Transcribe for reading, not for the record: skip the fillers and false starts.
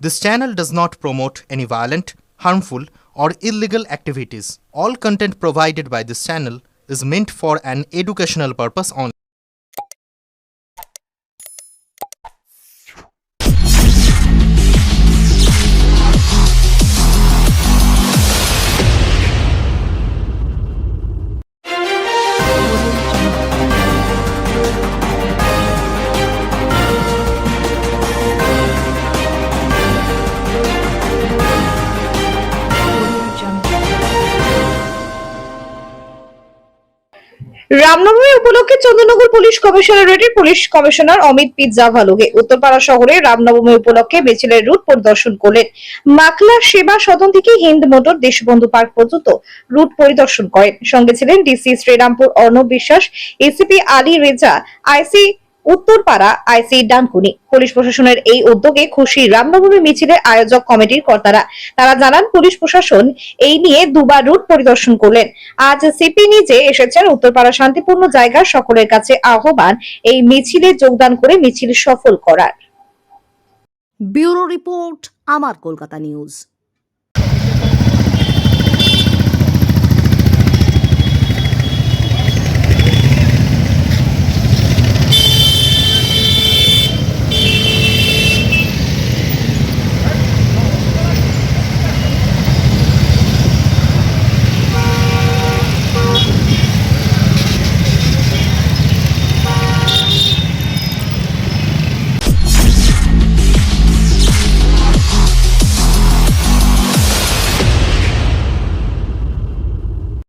This channel does not promote any violent, harmful, or illegal activities. All content provided by this channel is meant for an educational purpose only. Ramnavami উপলক্ষে Chandannagar police কমিশনারেটের police commissioner Amit P Javalgi Uttarpara শহরে রামনবমী উপলক্ষে মিছিলের root পরিদর্শন করলেন। মাকলা সেবা সদন থেকে Hind motor Deshbandhu park পর্যন্ত রুট পরিদর্শন করেন। সঙ্গে ছিলেন ডিসি শ্রীরামপুর অর্ণব বিশ্বাস, এসিপি আলী রেজা, আইসি উত্তরপাড়া, আইসি ডানকুনি। পুলিশ প্রশাসনের এই উদ্যোগে খুশি রামনবমী মিছিলের আয়োজক কমিটির কর্তারা। তারা জানান পুলিশ প্রশাসন এই নিয়ে দুবার রুট পরিদর্শন করলেন। আজ সিপি নিজে এসেছেন উত্তরপাড়া শান্তিপূর্ণ জায়গা। সকলের কাছে আহ্বান এই মিছিলে যোগদান করে মিছিল সফল করার। ব্যুরো রিপোর্ট, আমার কলকাতা নিউজ।